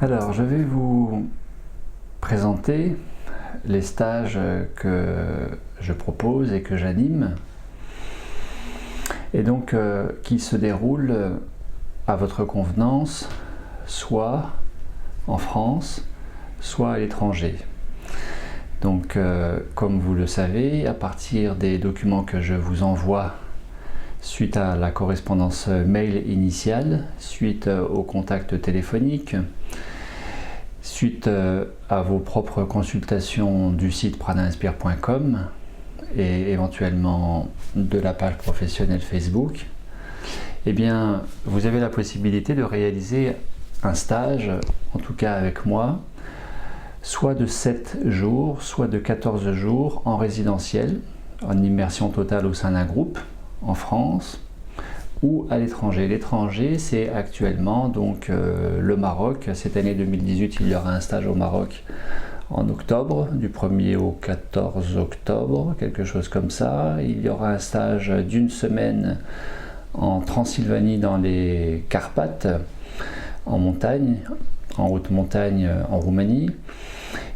Alors, je vais vous présenter les stages que je propose et que j'anime, et donc qui se déroulent à votre convenance, soit en France, soit à l'étranger. Donc, comme vous le savez, à partir des documents que je vous envoie suite à la correspondance mail initiale, suite au contact téléphonique, suite à vos propres consultations du site pranainspire.com et éventuellement de la page professionnelle Facebook, eh bien, vous avez la possibilité de réaliser un stage, en tout cas avec moi, soit de 7 jours, soit de 14 jours en résidentiel, en immersion totale au sein d'un groupe, en France ou à l'étranger. L'étranger, c'est actuellement donc le Maroc. Cette année 2018, il y aura un stage au Maroc en octobre, du 1er au 14 octobre, quelque chose comme ça. Il y aura un stage d'une semaine en Transylvanie, dans les Carpates, en montagne, en haute montagne en Roumanie.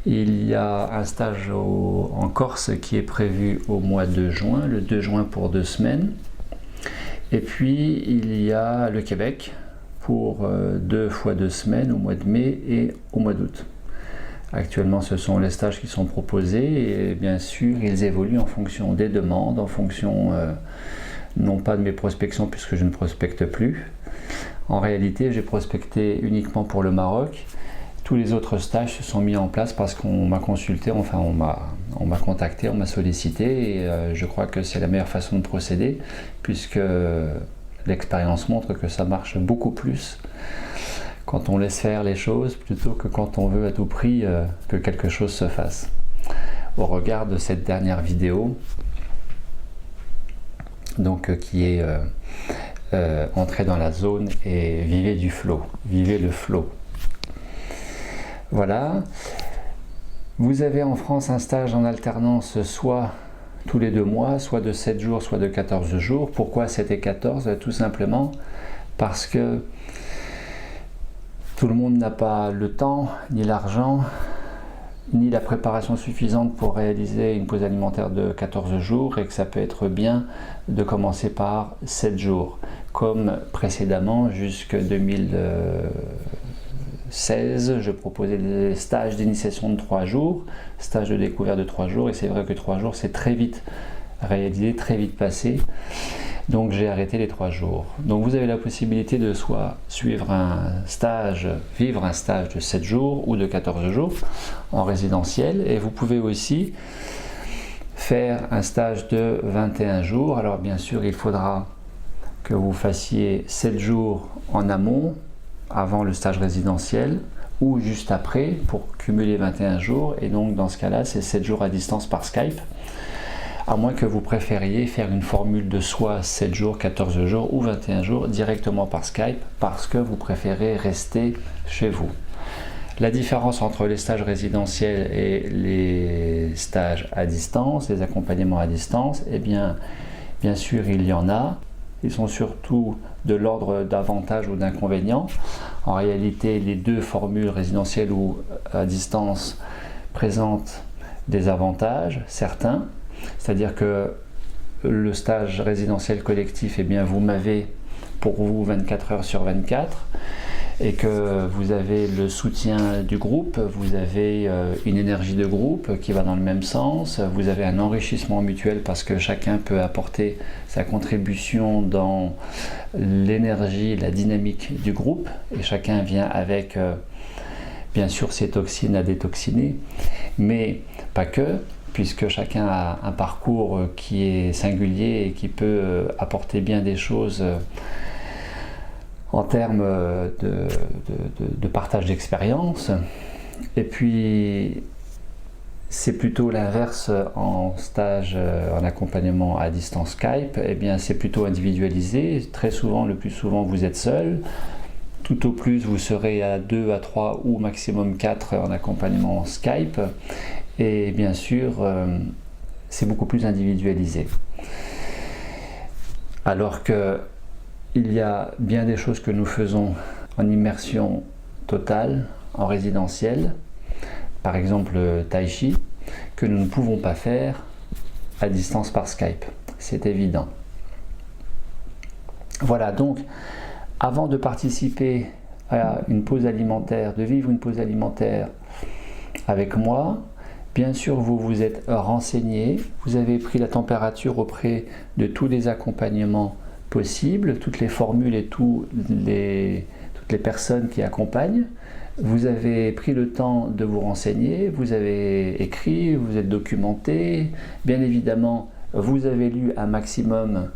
Il y a un stage en Corse qui est prévu au mois de juin, le 2 juin pour 2 semaines. Et puis il y a le Québec pour 2 fois 2 semaines au mois de mai et au mois d'août. Actuellement, ce sont les stages qui sont proposés et bien sûr, ils évoluent en fonction des demandes, en fonction non pas de mes prospections puisque je ne prospecte plus. En réalité, j'ai prospecté uniquement pour le Maroc. Tous les autres stages se sont mis en place parce qu'on m'a consulté, enfin on m'a contacté, on m'a sollicité et je crois que c'est la meilleure façon de procéder puisque l'expérience montre que ça marche beaucoup plus quand on laisse faire les choses plutôt que quand on veut à tout prix que quelque chose se fasse. Au regard de cette dernière vidéo, donc qui est entrer dans la zone et vivez du flow, vivez le flow. Voilà, vous avez en France un stage en alternance soit tous les 2 mois, soit de 7 jours, soit de 14 jours. Pourquoi 7 et 14? Tout simplement parce que tout le monde n'a pas le temps, ni l'argent, ni la préparation suffisante pour réaliser une pause alimentaire de 14 jours et que ça peut être bien de commencer par 7 jours, comme précédemment jusqu'en 2016, je proposais des stages d'initiation de 3 jours, stages de découverte de 3 jours, et c'est vrai que 3 jours c'est très vite réalisé, très vite passé, donc j'ai arrêté les 3 jours. Donc vous avez la possibilité de soit suivre un stage, vivre un stage de 7 jours ou de 14 jours en résidentiel, et vous pouvez aussi faire un stage de 21 jours. Alors bien sûr, il faudra que vous fassiez 7 jours en amont, avant le stage résidentiel ou juste après pour cumuler 21 jours, et donc dans ce cas-là c'est 7 jours à distance par Skype, à moins que vous préfériez faire une formule de soit 7 jours, 14 jours ou 21 jours directement par Skype parce que vous préférez rester chez vous. La différence entre les stages résidentiels et les stages à distance, les accompagnements à distance, eh bien sûr il y en a. Ils sont surtout de l'ordre d'avantages ou d'inconvénients. En réalité, les 2 formules résidentielles ou à distance présentent des avantages certains. C'est-à-dire que le stage résidentiel collectif, eh bien, vous m'avez pour vous 24 heures sur 24 et que vous avez le soutien du groupe, vous avez une énergie de groupe qui va dans le même sens, vous avez un enrichissement mutuel parce que chacun peut apporter sa contribution dans l'énergie, la dynamique du groupe, et chacun vient avec bien sûr ses toxines à détoxiner, mais pas que, puisque chacun a un parcours qui est singulier et qui peut apporter bien des choses en termes de partage d'expérience. Et puis c'est plutôt l'inverse en stage, en accompagnement à distance Skype, eh bien c'est plutôt individualisé. Très souvent, le plus souvent, vous êtes seul. Tout au plus, vous serez à 2, à 3 ou maximum 4 en accompagnement Skype. Et bien sûr, c'est beaucoup plus individualisé. Alors que il y a bien des choses que nous faisons en immersion totale, en résidentiel, par exemple Tai Chi, que nous ne pouvons pas faire à distance par Skype. C'est évident. Voilà, donc avant de participer à une pause alimentaire, de vivre une pause alimentaire avec moi, bien sûr vous vous êtes renseigné, vous avez pris la température auprès de tous les accompagnements possibles, toutes les formules et toutes les personnes qui accompagnent. Vous avez pris le temps de vous renseigner, vous avez écrit, vous êtes documenté, bien évidemment vous avez lu un maximum,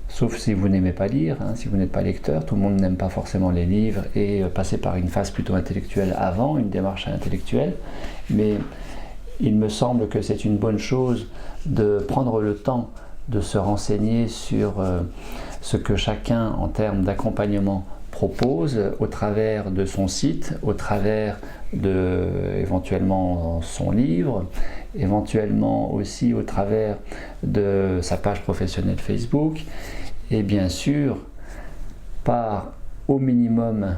sauf si vous n'aimez pas lire, si vous n'êtes pas lecteur, tout le monde n'aime pas forcément les livres et passer par une phase plutôt intellectuelle avant, une démarche intellectuelle, mais il me semble que c'est une bonne chose de prendre le temps de se renseigner sur ce que chacun en termes d'accompagnement propose au travers de son site, au travers de éventuellement son livre, éventuellement aussi au travers de sa page professionnelle Facebook et bien sûr par au minimum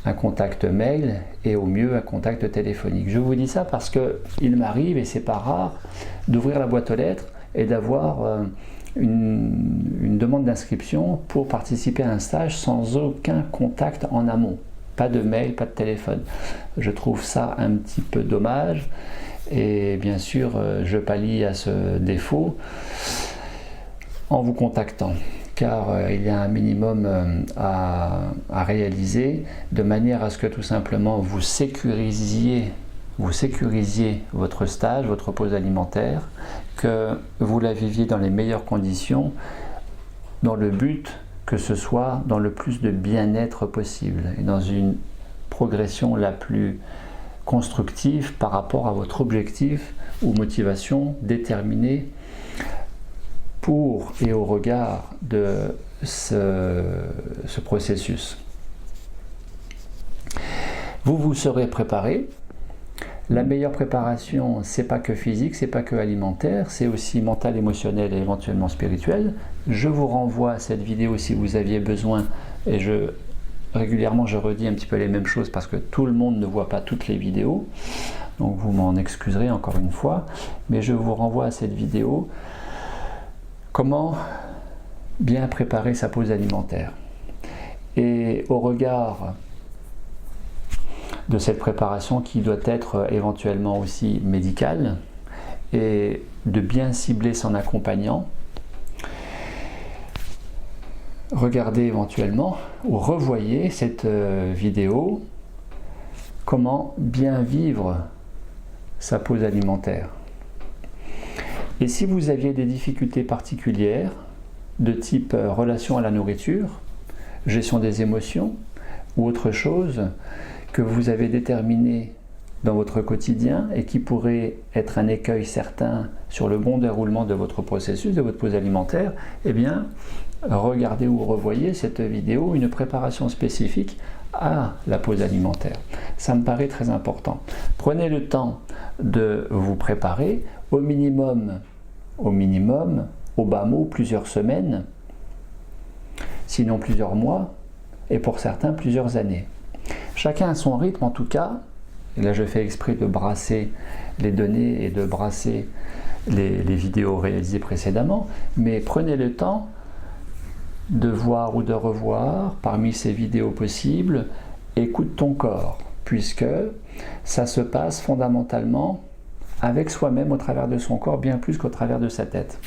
un contact mail et au mieux un contact téléphonique. Je vous dis ça parce que il m'arrive, et c'est pas rare, d'ouvrir la boîte aux lettres et d'avoir une demande d'inscription pour participer à un stage sans aucun contact en amont. Pas de mail, pas de téléphone. Je trouve ça un petit peu dommage et bien sûr je pallie à ce défaut en vous contactant, car il y a un minimum à réaliser de manière à ce que tout simplement vous sécurisiez votre stage, votre pause alimentaire, que vous la viviez dans les meilleures conditions, dans le but que ce soit dans le plus de bien-être possible et dans une progression la plus constructive par rapport à votre objectif ou motivation déterminée pour et au regard de ce processus. Vous vous serez préparé. La meilleure préparation, c'est pas que physique, c'est pas que alimentaire, c'est aussi mental, émotionnel et éventuellement spirituel. Je vous renvoie à cette vidéo si vous aviez besoin, et régulièrement je redis un petit peu les mêmes choses parce que tout le monde ne voit pas toutes les vidéos, donc vous m'en excuserez encore une fois, mais je vous renvoie à cette vidéo. Comment bien préparer sa pause alimentaire? Et au regard de cette préparation qui doit être éventuellement aussi médicale et de bien cibler son accompagnant, regardez éventuellement ou revoyez cette vidéo comment bien vivre sa pause alimentaire. Et si vous aviez des difficultés particulières de type relation à la nourriture, gestion des émotions ou autre chose que vous avez déterminé dans votre quotidien et qui pourrait être un écueil certain sur le bon déroulement de votre processus, de votre pause alimentaire, eh bien, regardez ou revoyez cette vidéo, une préparation spécifique à la pause alimentaire. Ça me paraît très important. Prenez le temps de vous préparer, au minimum, au bas mot, plusieurs semaines, sinon plusieurs mois, et pour certains, plusieurs années. Chacun a son rythme en tout cas, et là je fais exprès de brasser les données et de brasser les vidéos réalisées précédemment, mais prenez le temps de voir ou de revoir parmi ces vidéos possibles, écoute ton corps, puisque ça se passe fondamentalement avec soi-même au travers de son corps, bien plus qu'au travers de sa tête.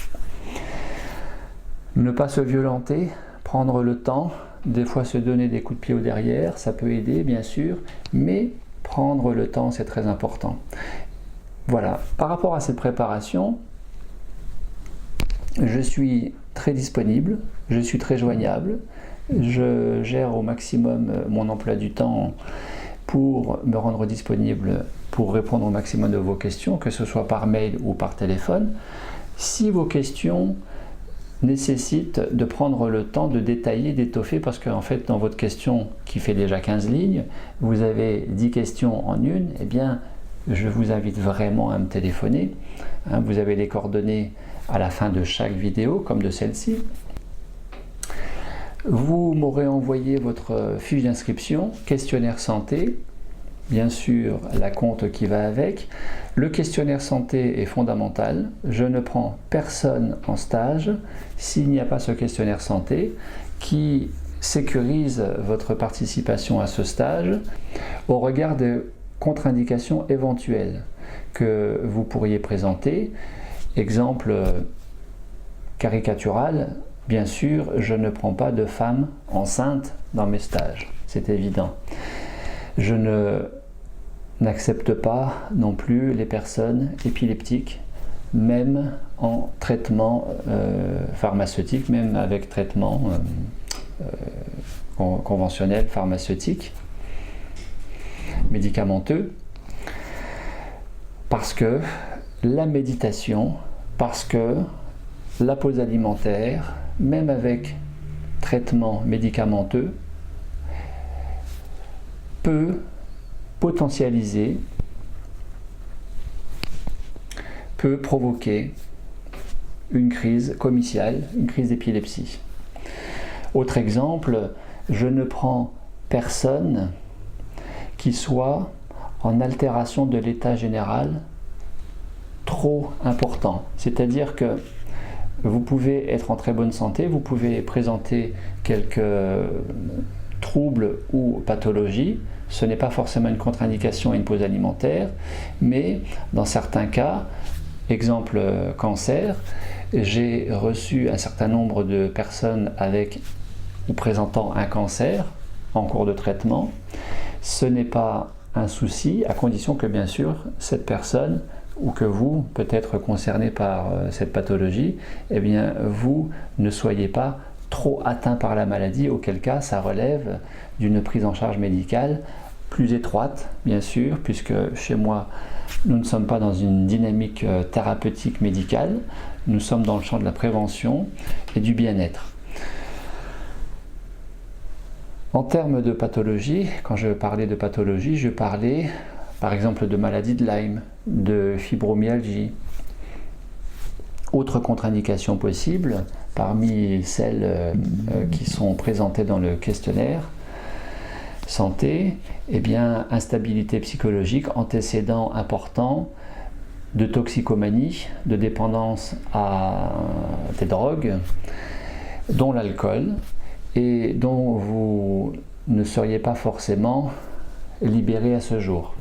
Ne pas se violenter, prendre le temps, des fois se donner des coups de pied au derrière, ça peut aider bien sûr, mais prendre le temps c'est très important. Voilà, par rapport à cette préparation, je suis très disponible, je suis très joignable, je gère au maximum mon emploi du temps pour me rendre disponible pour répondre au maximum de vos questions, que ce soit par mail ou par téléphone. Si vos questions nécessitent de prendre le temps de détailler, d'étoffer, parce qu'en fait dans votre question qui fait déjà 15 lignes, vous avez 10 questions en une, eh bien je vous invite vraiment à me téléphoner. Vous avez les coordonnées à la fin de chaque vidéo, comme de celle-ci. Vous m'aurez envoyé votre fiche d'inscription, questionnaire santé, bien sûr la compte qui va avec. Le questionnaire santé est fondamental. Je ne prends personne en stage s'il n'y a pas ce questionnaire santé qui sécurise votre participation à ce stage au regard des contre-indications éventuelles que vous pourriez présenter. Exemple caricatural, bien sûr, je ne prends pas de femmes enceintes dans mes stages, c'est évident. Je n'accepte pas non plus les personnes épileptiques, même en traitement pharmaceutique, même avec traitement conventionnel pharmaceutique, médicamenteux, parce que la méditation, parce que la pause alimentaire, même avec traitement médicamenteux, peut potentialiser, peut provoquer une crise comiciale, une crise d'épilepsie. Autre exemple, je ne prends personne qui soit en altération de l'état général trop important. C'est-à-dire que vous pouvez être en très bonne santé, vous pouvez présenter quelques troubles ou pathologies, ce n'est pas forcément une contre-indication à une pause alimentaire, mais dans certains cas, exemple cancer, j'ai reçu un certain nombre de personnes avec ou présentant un cancer en cours de traitement. Ce n'est pas un souci, à condition que bien sûr cette personne ou que vous, peut-être concerné par cette pathologie, eh bien vous ne soyez pas trop atteint par la maladie, auquel cas ça relève d'une prise en charge médicale plus étroite, bien sûr, puisque chez moi, nous ne sommes pas dans une dynamique thérapeutique médicale, nous sommes dans le champ de la prévention et du bien-être. En termes de pathologie, quand je parlais de pathologie, je parlais par exemple de maladie de Lyme, de fibromyalgie. Autre contre-indication possible, parmi celles qui sont présentées dans le questionnaire santé, eh bien, instabilité psychologique, antécédent important de toxicomanie, de dépendance à des drogues, dont l'alcool, et dont vous ne seriez pas forcément libéré à ce jour.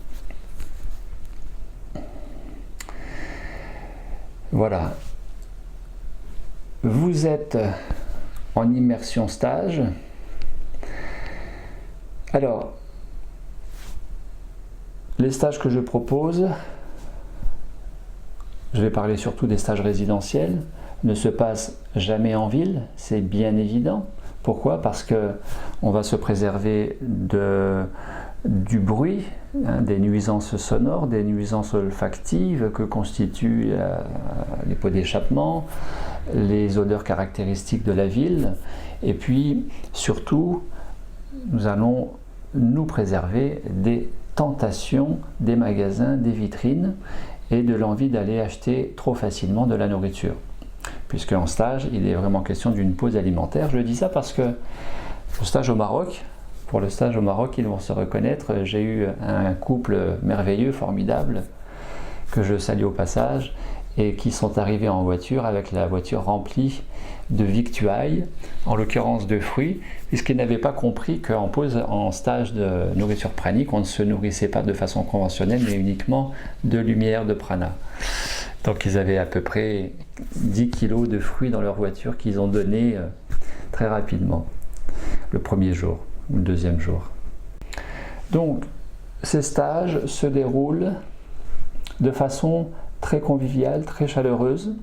Voilà. Vous êtes en immersion stage. Alors, les stages que je propose, je vais parler surtout des stages résidentiels, ne se passent jamais en ville, c'est bien évident. Pourquoi ? Parce qu'on va se préserver du bruit, des nuisances sonores, des nuisances olfactives que constituent les pots d'échappement, les odeurs caractéristiques de la ville, et puis surtout, nous allons nous préserver des tentations des magasins, des vitrines, et de l'envie d'aller acheter trop facilement de la nourriture. Puisque en stage, il est vraiment question d'une pause alimentaire. Je dis ça parce que au stage au Maroc, pour le stage au Maroc, ils vont se reconnaître, j'ai eu un couple merveilleux, formidable, que je salue au passage, et qui sont arrivés en voiture avec la voiture remplie de victuailles, en l'occurrence de fruits, puisqu'ils n'avaient pas compris qu'en pause, en stage de nourriture pranique, on ne se nourrissait pas de façon conventionnelle, mais uniquement de lumière de prana. Donc ils avaient à peu près 10 kilos de fruits dans leur voiture qu'ils ont donné très rapidement, le premier jour ou le deuxième jour. Donc ces stages se déroulent de façon très conviviale, très chaleureuse.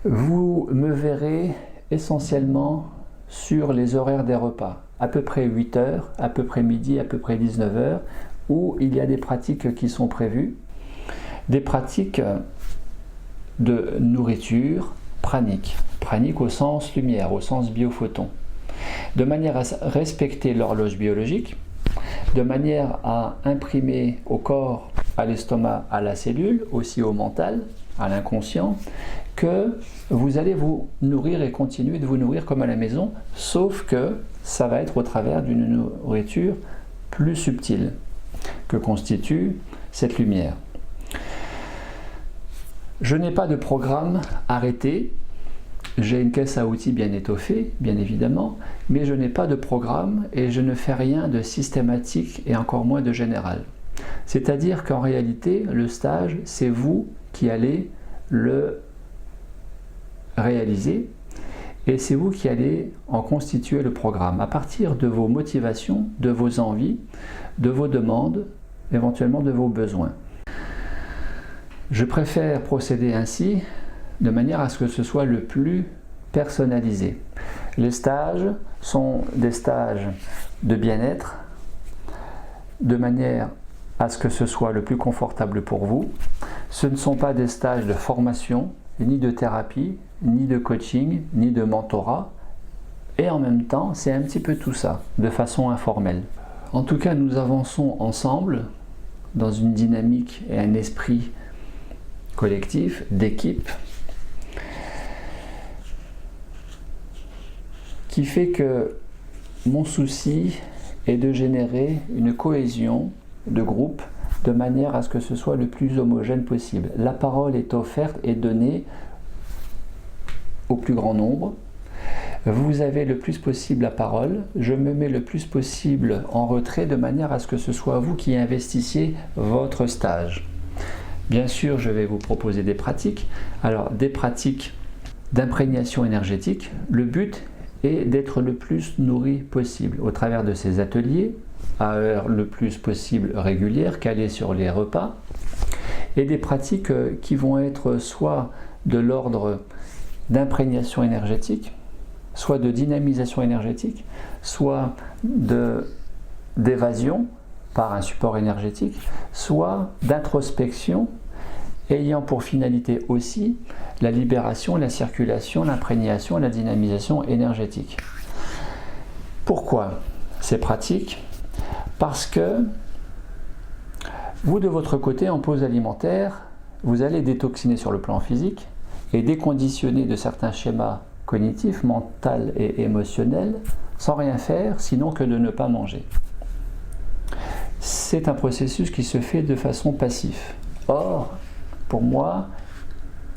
Vous me verrez essentiellement sur les horaires des repas, à peu près 8 heures, à peu près midi, à peu près 19 heures, où il y a des pratiques qui sont prévues, des pratiques de nourriture pranique, pranique au sens lumière, au sens biophoton, de manière à respecter l'horloge biologique, de manière à imprimer au corps, à l'estomac, à la cellule, aussi au mental, à l'inconscient, que vous allez vous nourrir et continuer de vous nourrir comme à la maison, sauf que ça va être au travers d'une nourriture plus subtile que constitue cette lumière. Je n'ai pas de programme arrêté. J'ai une caisse à outils bien étoffée, bien évidemment, mais je n'ai pas de programme et je ne fais rien de systématique et encore moins de général. C'est-à-dire qu'en réalité, le stage, c'est vous qui allez le réaliser et c'est vous qui allez en constituer le programme à partir de vos motivations, de vos envies, de vos demandes, éventuellement de vos besoins. Je préfère procéder ainsi de manière à ce que ce soit le plus personnalisé. Les stages sont des stages de bien-être, de manière à ce que ce soit le plus confortable pour vous. Ce ne sont pas des stages de formation, ni de thérapie, ni de coaching, ni de mentorat. Et en même temps, c'est un petit peu tout ça, de façon informelle. En tout cas, nous avançons ensemble dans une dynamique et un esprit collectif, d'équipe, qui fait que mon souci est de générer une cohésion de groupe de manière à ce que ce soit le plus homogène possible. La parole est offerte et donnée au plus grand nombre. Vous avez le plus possible la parole, je me mets le plus possible en retrait de manière à ce que ce soit vous qui investissiez votre stage. Bien sûr, je vais vous proposer des pratiques. Alors, des pratiques d'imprégnation énergétique. Le but est d'être le plus nourri possible au travers de ces ateliers, à heure le plus possible régulière, calée sur les repas, et des pratiques qui vont être soit de l'ordre d'imprégnation énergétique, soit de dynamisation énergétique, soit d'évasion par un support énergétique, soit d'introspection ayant pour finalité aussi la libération, la circulation, l'imprégnation, la dynamisation énergétique. Pourquoi ces pratiques? Parce que vous, de votre côté, en pause alimentaire, vous allez détoxiner sur le plan physique et déconditionner de certains schémas cognitifs, mentaux et émotionnels, sans rien faire, sinon que de ne pas manger. C'est un processus qui se fait de façon passive. Or, pour moi,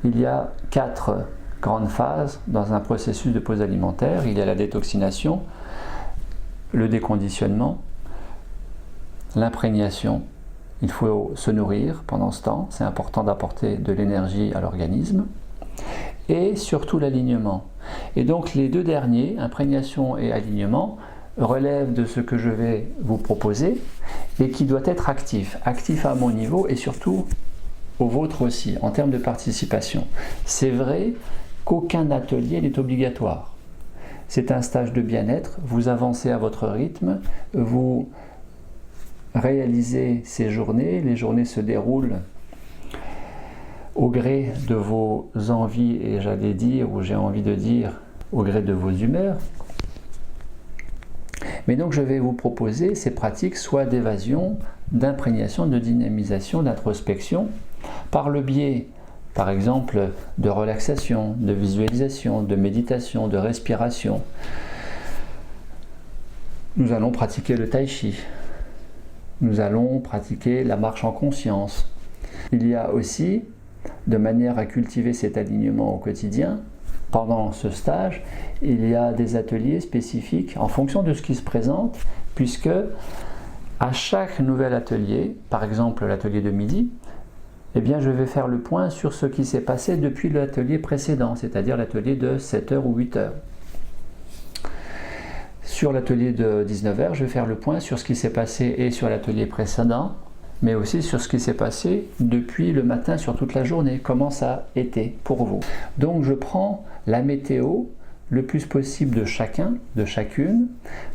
il y a 4 grandes phases dans un processus de pause alimentaire. Il y a la détoxination, le déconditionnement, l'imprégnation. Il faut se nourrir pendant ce temps, c'est important d'apporter de l'énergie à l'organisme, et surtout l'alignement. Et donc les deux derniers, imprégnation et alignement, relèvent de ce que je vais vous proposer et qui doit être actif à mon niveau et surtout au vôtre aussi, en termes de participation. C'est vrai qu'aucun atelier n'est obligatoire. C'est un stage de bien-être, vous avancez à votre rythme, vous réalisez ces journées, les journées se déroulent au gré de vos envies et j'allais dire, ou j'ai envie de dire, au gré de vos humeurs. Mais donc je vais vous proposer ces pratiques soit d'évasion, d'imprégnation, de dynamisation, d'introspection, par le biais, par exemple, de relaxation, de visualisation, de méditation, de respiration. Nous allons pratiquer le tai chi. Nous allons pratiquer la marche en conscience. Il y a aussi, de manière à cultiver cet alignement au quotidien, pendant ce stage, il y a des ateliers spécifiques en fonction de ce qui se présente, puisque à chaque nouvel atelier, par exemple l'atelier de midi, eh bien, je vais faire le point sur ce qui s'est passé depuis l'atelier précédent, c'est-à-dire l'atelier de 7h ou 8h. Sur l'atelier de 19h, je vais faire le point sur ce qui s'est passé et sur l'atelier précédent, mais aussi sur ce qui s'est passé depuis le matin sur toute la journée, comment ça a été pour vous. Donc je prends la météo le plus possible de chacun, de chacune,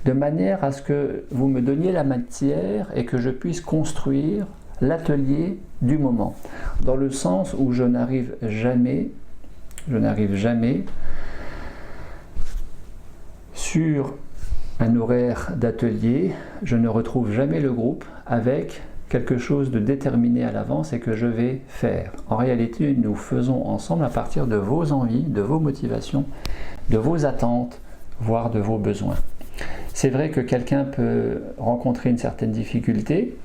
de manière à ce que vous me donniez la matière et que je puisse construire l'atelier du moment, dans le sens où je n'arrive jamais sur un horaire d'atelier, je ne retrouve jamais le groupe avec quelque chose de déterminé à l'avance et que je vais faire. En réalité, nous faisons ensemble à partir de vos envies, de vos motivations, de vos attentes, voire de vos besoins. C'est vrai que quelqu'un peut rencontrer une certaine difficulté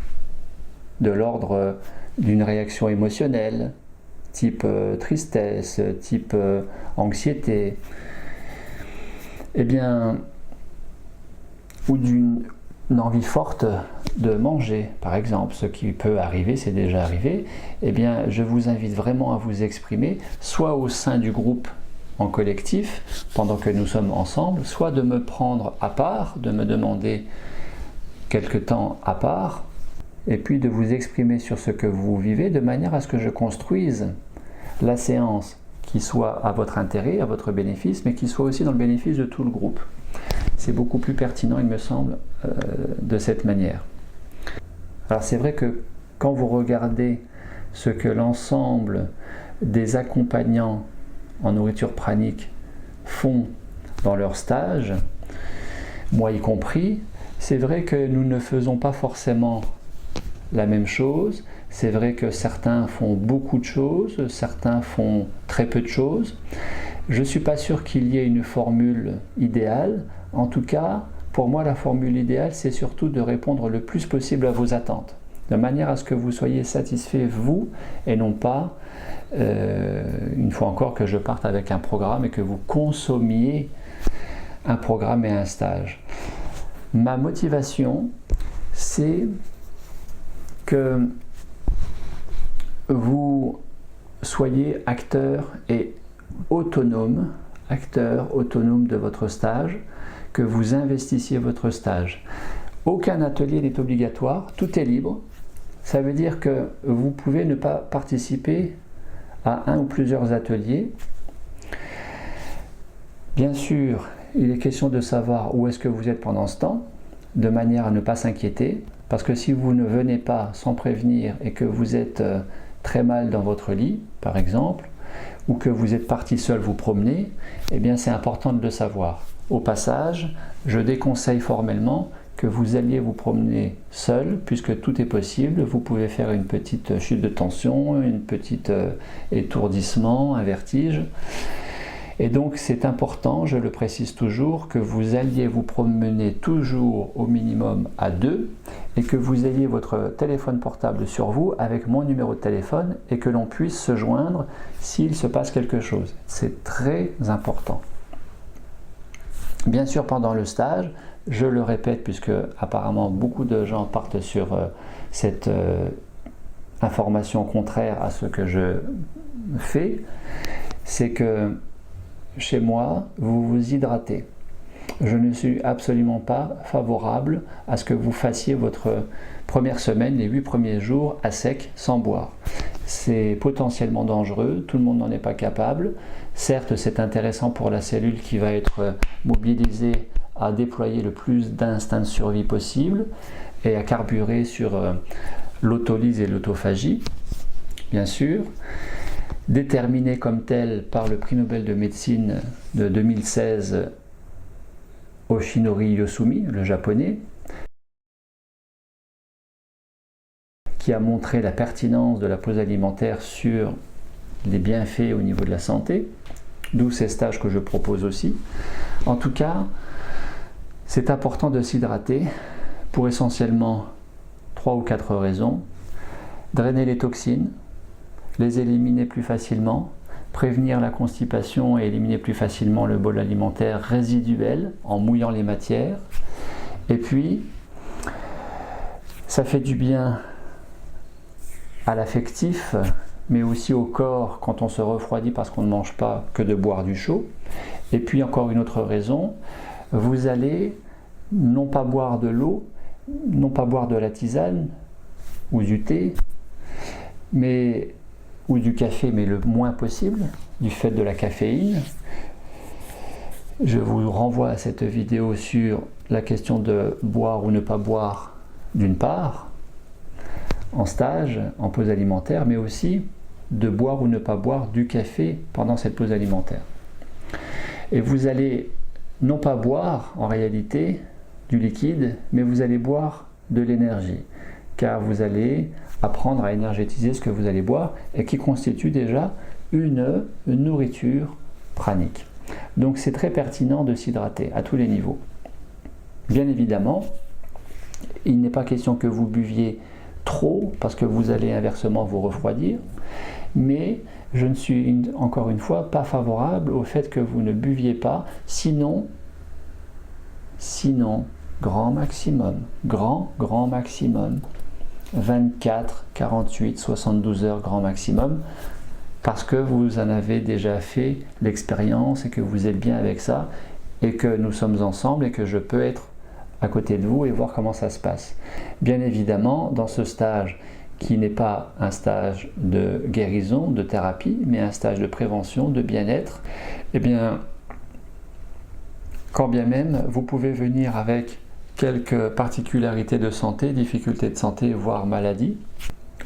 de l'ordre d'une réaction émotionnelle, type tristesse, type anxiété, eh bien, ou d'une envie forte de manger, par exemple, ce qui peut arriver, c'est déjà arrivé, eh bien, je vous invite vraiment à vous exprimer, soit au sein du groupe en collectif, pendant que nous sommes ensemble, soit de me prendre à part, de me demander quelque temps à part, et puis de vous exprimer sur ce que vous vivez, de manière à ce que je construise la séance qui soit à votre intérêt, à votre bénéfice, mais qui soit aussi dans le bénéfice de tout le groupe. C'est beaucoup plus pertinent, il me semble, de cette manière. Alors c'est vrai que quand vous regardez ce que l'ensemble des accompagnants en nourriture pranique font dans leur stage, moi y compris, c'est vrai que nous ne faisons pas forcément la même chose. C'est vrai que certains font beaucoup de choses, certains font très peu de choses. Je ne suis pas sûr qu'il y ait une formule idéale. En tout cas, pour moi, la formule idéale, c'est surtout de répondre le plus possible à vos attentes, de manière à ce que vous soyez satisfait, vous, et non pas, une fois encore, que je parte avec un programme et que vous consommiez un programme et un stage. Ma motivation, c'est que vous soyez acteur autonome de votre stage, que vous investissiez votre stage. Aucun atelier n'est obligatoire, tout est libre. Ça veut dire que vous pouvez ne pas participer à un ou plusieurs ateliers. Bien sûr, il est question de savoir où est-ce que vous êtes pendant ce temps, de manière à ne pas s'inquiéter, parce que si vous ne venez pas sans prévenir et que vous êtes très mal dans votre lit, par exemple, ou que vous êtes parti seul vous promener, eh bien c'est important de le savoir. Au passage, je déconseille formellement que vous alliez vous promener seul, puisque tout est possible. Vous pouvez faire une petite chute de tension, une petite étourdissement, un vertige. Et donc c'est important, je le précise toujours, que vous alliez vous promener toujours au minimum à deux et que vous ayez votre téléphone portable sur vous avec mon numéro de téléphone et que l'on puisse se joindre s'il se passe quelque chose. C'est très important. Bien sûr, pendant le stage, je le répète puisque apparemment beaucoup de gens partent sur cette information contraire à ce que je fais, c'est que chez moi, vous vous hydratez. Je ne suis absolument pas favorable à ce que vous fassiez votre première semaine, les 8 premiers jours, à sec, sans boire. C'est potentiellement dangereux, tout le monde n'en est pas capable. Certes, c'est intéressant pour la cellule qui va être mobilisée à déployer le plus d'instinct de survie possible et à carburer sur l'autolyse et l'autophagie, bien sûr. Déterminé comme tel par le prix Nobel de médecine de 2016 Oshinori Yosumi, le japonais, qui a montré la pertinence de la pause alimentaire sur les bienfaits au niveau de la santé, d'où ces stages que je propose aussi. En tout cas, c'est important de s'hydrater pour essentiellement 3 ou 4 raisons. Drainer les toxines, les éliminer plus facilement, prévenir la constipation et éliminer plus facilement le bol alimentaire résiduel en mouillant les matières. Et puis, ça fait du bien à l'affectif, mais aussi au corps quand on se refroidit parce qu'on ne mange pas que de boire du chaud. Et puis encore une autre raison, vous allez non pas boire de l'eau, non pas boire de la tisane ou du thé, ou du café, mais le moins possible, du fait de la caféine. Je vous renvoie à cette vidéo sur la question de boire ou ne pas boire, d'une part, en stage, en pause alimentaire, mais aussi de boire ou ne pas boire du café pendant cette pause alimentaire. Et vous allez non pas boire, en réalité, du liquide, mais vous allez boire de l'énergie, car vous allez apprendre à énergétiser ce que vous allez boire et qui constitue déjà une nourriture pranique. Donc c'est très pertinent de s'hydrater à tous les niveaux. Bien évidemment, il n'est pas question que vous buviez trop parce que vous allez inversement vous refroidir, mais je ne suis encore une fois pas favorable au fait que vous ne buviez pas, sinon, grand maximum, grand maximum, 24, 48, 72 heures grand maximum, parce que vous en avez déjà fait l'expérience et que vous êtes bien avec ça, et que nous sommes ensemble et que je peux être à côté de vous et voir comment ça se passe. Bien évidemment, dans ce stage qui n'est pas un stage de guérison, de thérapie, mais un stage de prévention, de bien-être, eh bien, quand bien même vous pouvez venir avec quelques particularités de santé, difficultés de santé, voire maladie,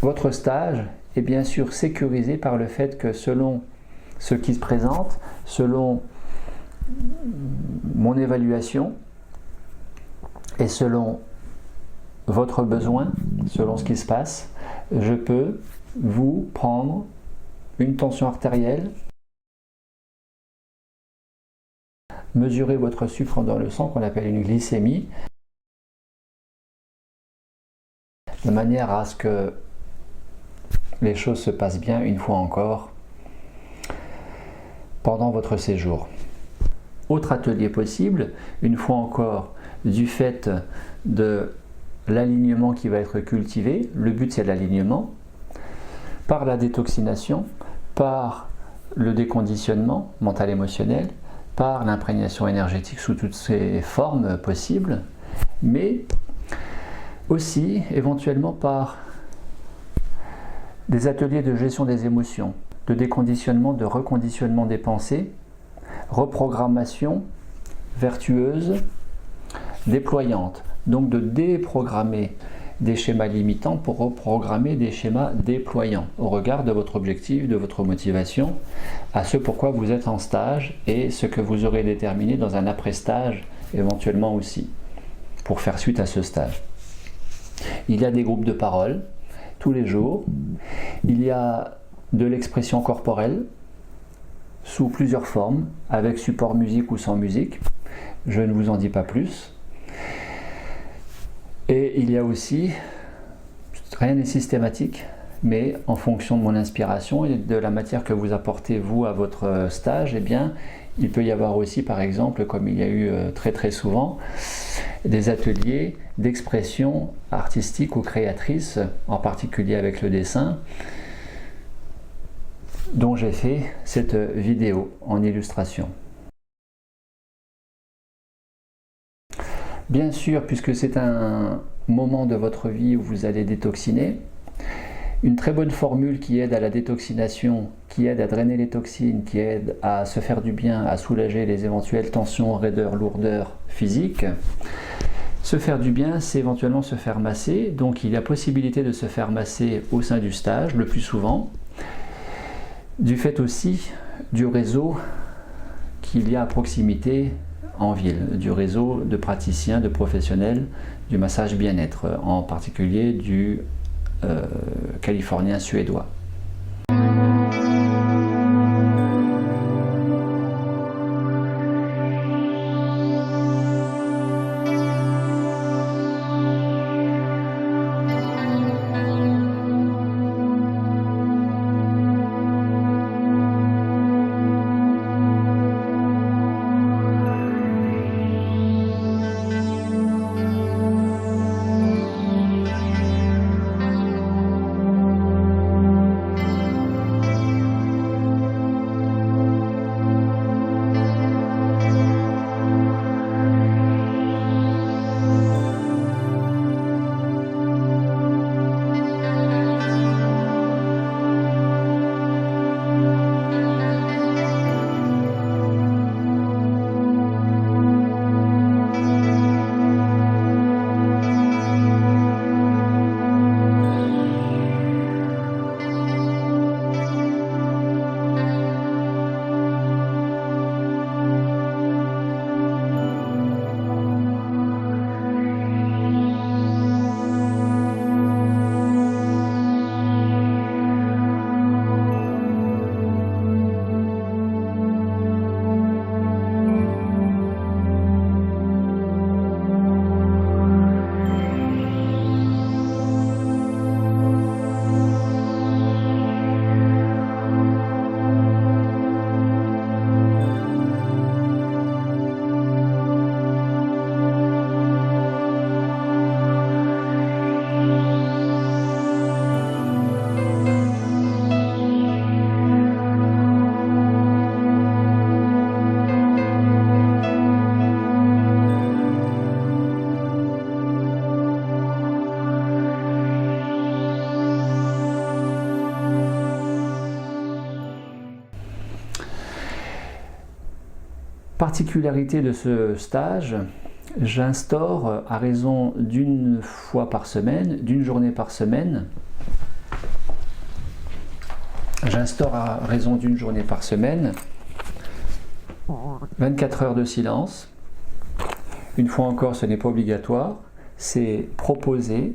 votre stage est bien sûr sécurisé par le fait que selon ce qui se présente, selon mon évaluation et selon votre besoin, selon ce qui se passe, je peux vous prendre une tension artérielle, mesurer votre sucre dans le sang, qu'on appelle une glycémie, de manière à ce que les choses se passent bien une fois encore pendant votre séjour. Autre atelier possible, une fois encore, du fait de l'alignement qui va être cultivé, le but c'est l'alignement, par la détoxination, par le déconditionnement mental-émotionnel, par l'imprégnation énergétique sous toutes ses formes possibles, mais aussi éventuellement par des ateliers de gestion des émotions, de déconditionnement, de reconditionnement des pensées, reprogrammation vertueuse, déployante. Donc de déprogrammer des schémas limitants pour reprogrammer des schémas déployants au regard de votre objectif, de votre motivation, à ce pourquoi vous êtes en stage et ce que vous aurez déterminé dans un après-stage éventuellement aussi, pour faire suite à ce stage. Il y a des groupes de parole tous les jours, il y a de l'expression corporelle sous plusieurs formes, avec support musique ou sans musique, je ne vous en dis pas plus. Et il y a aussi, rien n'est systématique, mais en fonction de mon inspiration et de la matière que vous apportez vous à votre stage, eh bien, il peut y avoir aussi, par exemple, comme il y a eu très souvent, des ateliers d'expression artistique ou créatrice, en particulier avec le dessin, dont j'ai fait cette vidéo en illustration. Bien sûr, puisque c'est un moment de votre vie où vous allez détoxiner, une très bonne formule qui aide à la détoxination, qui aide à drainer les toxines, qui aide à se faire du bien, à soulager les éventuelles tensions, raideurs, lourdeurs physiques. Se faire du bien, c'est éventuellement se faire masser. Donc il y a possibilité de se faire masser au sein du stage, le plus souvent, du fait aussi du réseau qu'il y a à proximité en ville, du réseau de praticiens, de professionnels du massage bien-être, en particulier du californien suédois. Particularité de ce stage, j'instaure à raison d'une fois par semaine, d'une journée par semaine, j'instaure à raison d'une journée par semaine 24 heures de silence. Une fois encore, ce n'est pas obligatoire, c'est proposé.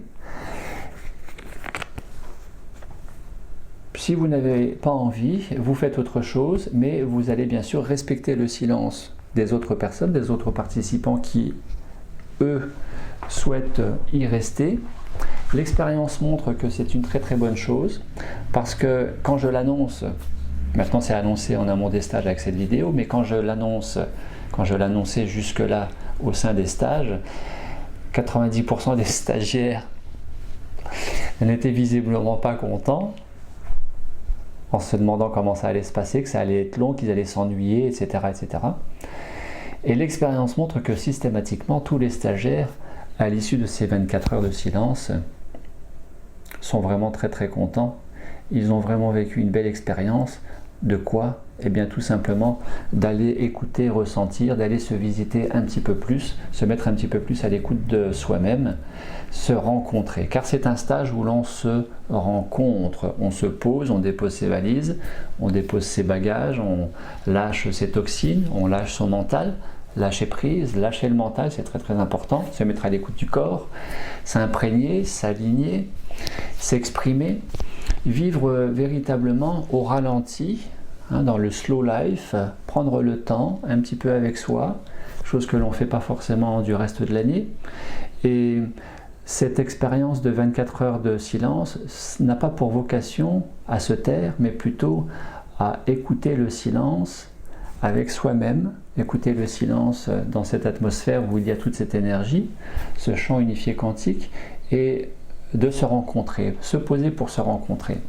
Si vous n'avez pas envie, vous faites autre chose, mais vous allez bien sûr respecter le silence des autres personnes, des autres participants qui, eux, souhaitent y rester. L'expérience montre que c'est une très très bonne chose, parce que quand je l'annonce, maintenant c'est annoncé en amont des stages avec cette vidéo, mais quand je l'annonçais jusque-là au sein des stages, 90% des stagiaires n'étaient visiblement pas contents, en se demandant comment ça allait se passer, que ça allait être long, qu'ils allaient s'ennuyer, etc., etc. Et l'expérience montre que systématiquement, tous les stagiaires, à l'issue de ces 24 heures de silence, sont vraiment très très contents. Ils ont vraiment vécu une belle expérience. De quoi? Eh bien tout simplement d'aller écouter, ressentir, d'aller se visiter un petit peu plus, se mettre un petit peu plus à l'écoute de soi-même, se rencontrer. Car c'est un stage où l'on se rencontre, on se pose, on dépose ses valises, on dépose ses bagages, on lâche ses toxines, on lâche son mental. Lâcher prise, lâcher le mental, c'est très très important, se mettre à l'écoute du corps, s'imprégner, s'aligner, s'exprimer, vivre véritablement au ralenti, dans le slow life, prendre le temps un petit peu avec soi, chose que l'on ne fait pas forcément du reste de l'année. Et cette expérience de 24 heures de silence n'a pas pour vocation à se taire, mais plutôt à écouter le silence avec soi-même, écouter le silence dans cette atmosphère où il y a toute cette énergie, ce champ unifié quantique, et de se rencontrer, se poser pour se rencontrer.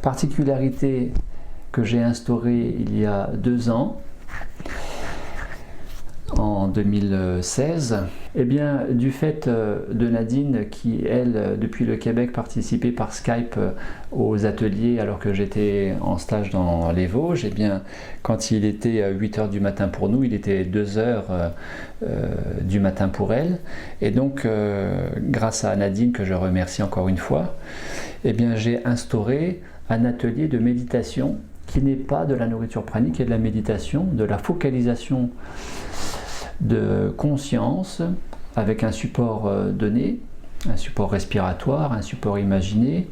Particularité que j'ai instaurée il y a 2 ans, en 2016, eh bien, du fait de Nadine qui, elle, depuis le Québec, participait par Skype aux ateliers alors que j'étais en stage dans les Vosges, eh bien, quand il était 8h du matin pour nous, il était 2h du matin pour elle. Et donc, grâce à Nadine, que je remercie encore une fois, eh bien, j'ai instauré un atelier de méditation qui n'est pas de la nourriture pranique, qui est de la méditation, de la focalisation de conscience avec un support donné, un support respiratoire, un support imaginé.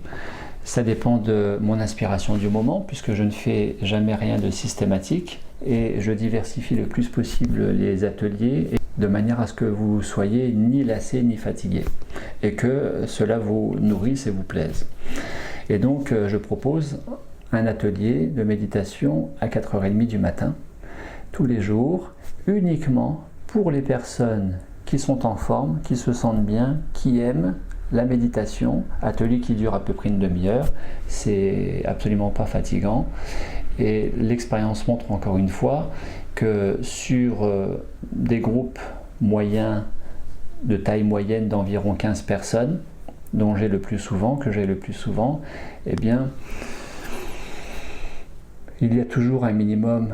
Ça dépend de mon inspiration du moment puisque je ne fais jamais rien de systématique et je diversifie le plus possible les ateliers de manière à ce que vous soyez ni lassé ni fatigué et que cela vous nourrisse et vous plaise. Et donc je propose un atelier de méditation à 4h30 du matin tous les jours, uniquement pour les personnes qui sont en forme, qui se sentent bien, qui aiment la méditation, atelier qui dure à peu près une demi-heure, c'est absolument pas fatigant et l'expérience montre encore une fois que sur des groupes moyens, de taille moyenne d'environ 15 personnes, dont j'ai le plus souvent, eh bien il y a toujours un minimum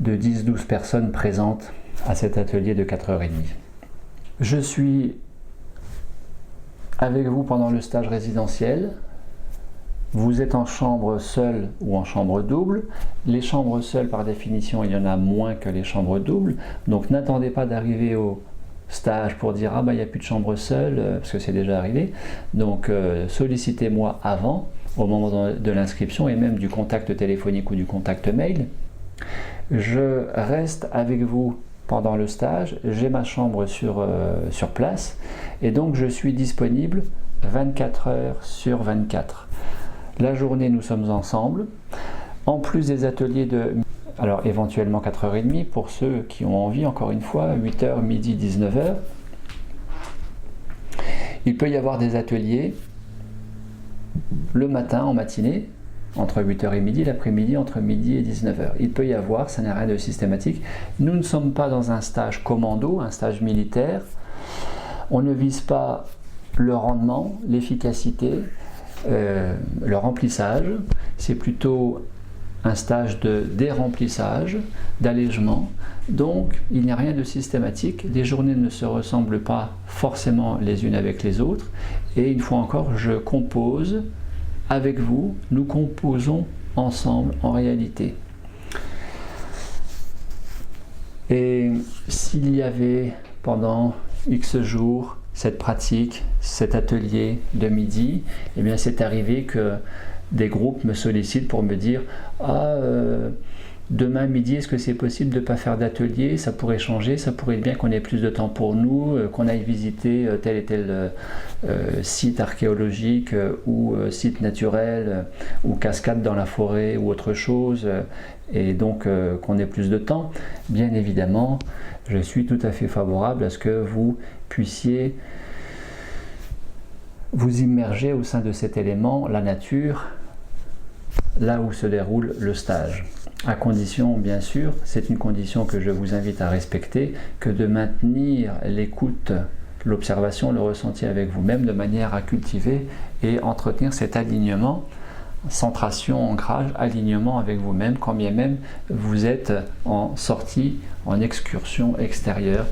de 10-12 personnes présentes à cet atelier de 4h30. Je suis avec vous pendant le stage résidentiel. Vous êtes en chambre seule ou en chambre double. Les chambres seules, par définition, il y en a moins que les chambres doubles. Donc n'attendez pas d'arriver au stage pour dire « Ah ben il n'y a plus de chambre seule », parce que c'est déjà arrivé. Donc sollicitez-moi avant, au moment de l'inscription et même du contact téléphonique ou du contact mail. Je reste avec vous pendant le stage, j'ai ma chambre sur place et donc je suis disponible 24 heures sur 24. La journée, nous sommes ensemble. En plus des ateliers alors éventuellement 4h30 pour ceux qui ont envie, encore une fois, 8h, midi, 19h. Il peut y avoir des ateliers le matin, en matinée, entre 8h et midi, l'après-midi entre midi et 19h. Il peut y avoir, ça n'a rien de systématique. Nous ne sommes pas dans un stage commando, un stage militaire. On ne vise pas le rendement, l'efficacité, le remplissage. C'est plutôt un stage de déremplissage, d'allègement. Donc, il n'y a rien de systématique. Les journées ne se ressemblent pas forcément les unes avec les autres. Et une fois encore, je compose avec vous. Nous composons ensemble en réalité. Et s'il y avait pendant X jours cette pratique, cet atelier de midi, eh bien c'est arrivé que des groupes me sollicitent pour me dire « Ah, demain midi, est-ce que c'est possible de ne pas faire d'atelier? Ça pourrait changer, ça pourrait être bien qu'on ait plus de temps pour nous, qu'on aille visiter tel et tel site archéologique ou site naturel ou cascade dans la forêt ou autre chose, et donc qu'on ait plus de temps. » Bien évidemment, je suis tout à fait favorable à ce que vous puissiez vous immerger au sein de cet élément, la nature, là où se déroule le stage. À condition, bien sûr, c'est une condition que je vous invite à respecter, que de maintenir l'écoute, l'observation, le ressenti avec vous-même de manière à cultiver et entretenir cet alignement, centration, ancrage, alignement avec vous-même, quand bien même vous êtes en sortie, en excursion extérieure.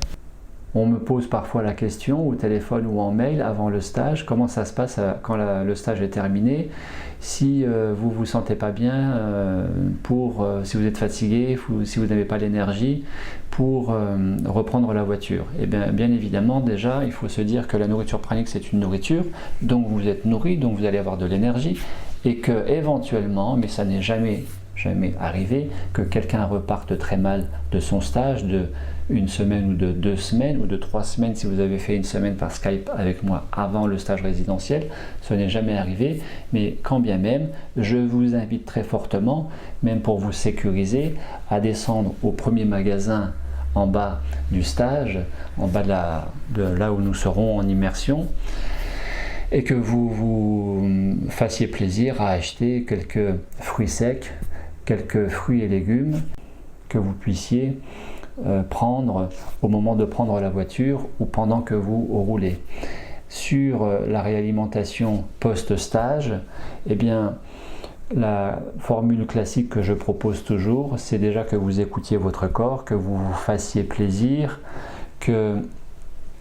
On me pose parfois la question au téléphone ou en mail avant le stage, comment ça se passe quand le stage est terminé, si vous ne vous sentez pas bien, si vous êtes fatigué, si vous n'avez pas l'énergie pour reprendre la voiture. Et bien évidemment, déjà, il faut se dire que la nourriture pranique, c'est une nourriture, donc vous êtes nourri, donc vous allez avoir de l'énergie, et que éventuellement, mais ça n'est jamais arrivé, que quelqu'un reparte très mal de son stage, de une semaine ou de 2 semaines ou de 3 semaines si vous avez fait une semaine par Skype avec moi avant le stage résidentiel. Ce n'est jamais arrivé, mais quand bien même, je vous invite très fortement, même pour vous sécuriser, à descendre au premier magasin en bas du stage, en bas de là où nous serons en immersion, et que vous vous fassiez plaisir à acheter quelques fruits secs, quelques fruits et légumes que vous puissiez prendre au moment de prendre la voiture ou pendant que vous roulez. Sur la réalimentation post-stage, eh bien, la formule classique que je propose toujours, c'est déjà que vous écoutiez votre corps, que vous vous fassiez plaisir, que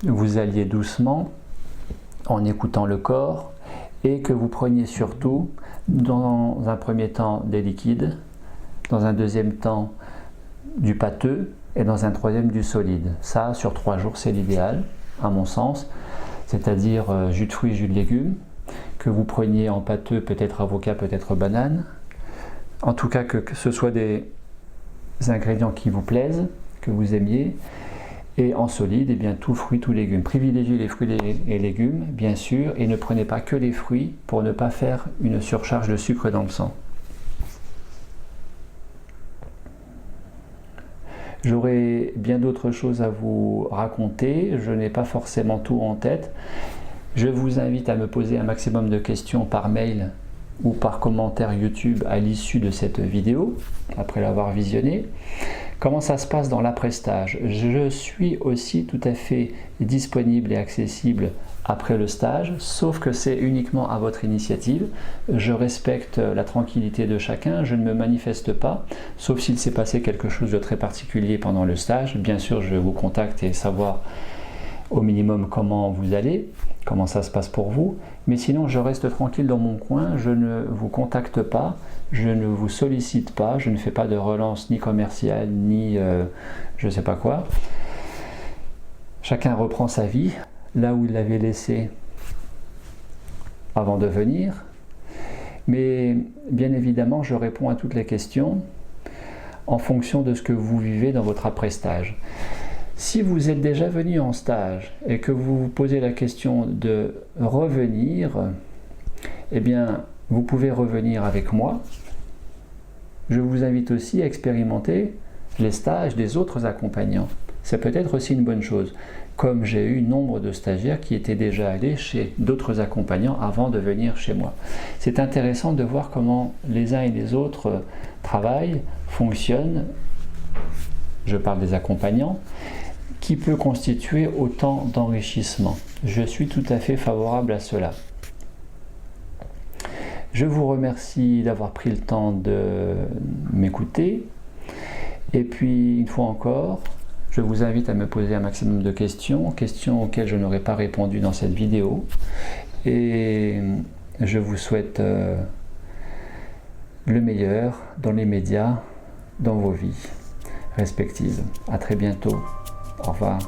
vous alliez doucement en écoutant le corps et que vous preniez surtout, dans un premier temps, des liquides, dans un deuxième temps, du pâteux, et dans un troisième du solide. Ça, sur 3 jours, c'est l'idéal, à mon sens, c'est-à-dire jus de fruits, jus de légumes, que vous preniez en pâteux, peut-être avocat, peut-être banane. En tout cas, que ce soit des ingrédients qui vous plaisent, que vous aimiez. Et en solide, eh bien, tout fruits, tout légumes. Privilégiez les fruits et légumes, bien sûr, et ne prenez pas que les fruits pour ne pas faire une surcharge de sucre dans le sang. J'aurais bien d'autres choses à vous raconter, je n'ai pas forcément tout en tête. Je vous invite à me poser un maximum de questions par mail ou par commentaire YouTube à l'issue de cette vidéo, après l'avoir visionnée. Comment ça se passe dans l'après-stage? Je suis aussi tout à fait disponible et accessible après le stage, sauf que c'est uniquement à votre initiative. Je respecte la tranquillité de chacun, je ne me manifeste pas, sauf s'il s'est passé quelque chose de très particulier pendant le stage. Bien sûr, je vous contacte et savoir au minimum comment vous allez, comment ça se passe pour vous, mais sinon je reste tranquille dans mon coin, je ne vous contacte pas, je ne vous sollicite pas, je ne fais pas de relance ni commerciale, ni je ne sais pas quoi. Chacun reprend sa vie là où il l'avait laissé avant de venir, mais bien évidemment je réponds à toutes les questions en fonction de ce que vous vivez dans votre après-stage. Si vous êtes déjà venu en stage et que vous vous posez la question de revenir, eh bien, vous pouvez revenir avec moi. Je vous invite aussi à expérimenter les stages des autres accompagnants. C'est peut-être aussi une bonne chose, comme j'ai eu nombre de stagiaires qui étaient déjà allés chez d'autres accompagnants avant de venir chez moi. C'est intéressant de voir comment les uns et les autres travaillent, fonctionnent. Je parle des accompagnants, qui peut constituer autant d'enrichissement. Je suis tout à fait favorable à cela. Je vous remercie d'avoir pris le temps de m'écouter. Et puis, une fois encore, je vous invite à me poser un maximum de questions, questions auxquelles je n'aurais pas répondu dans cette vidéo. Et je vous souhaite le meilleur dans les médias, dans vos vies respectives. À très bientôt. Au revoir.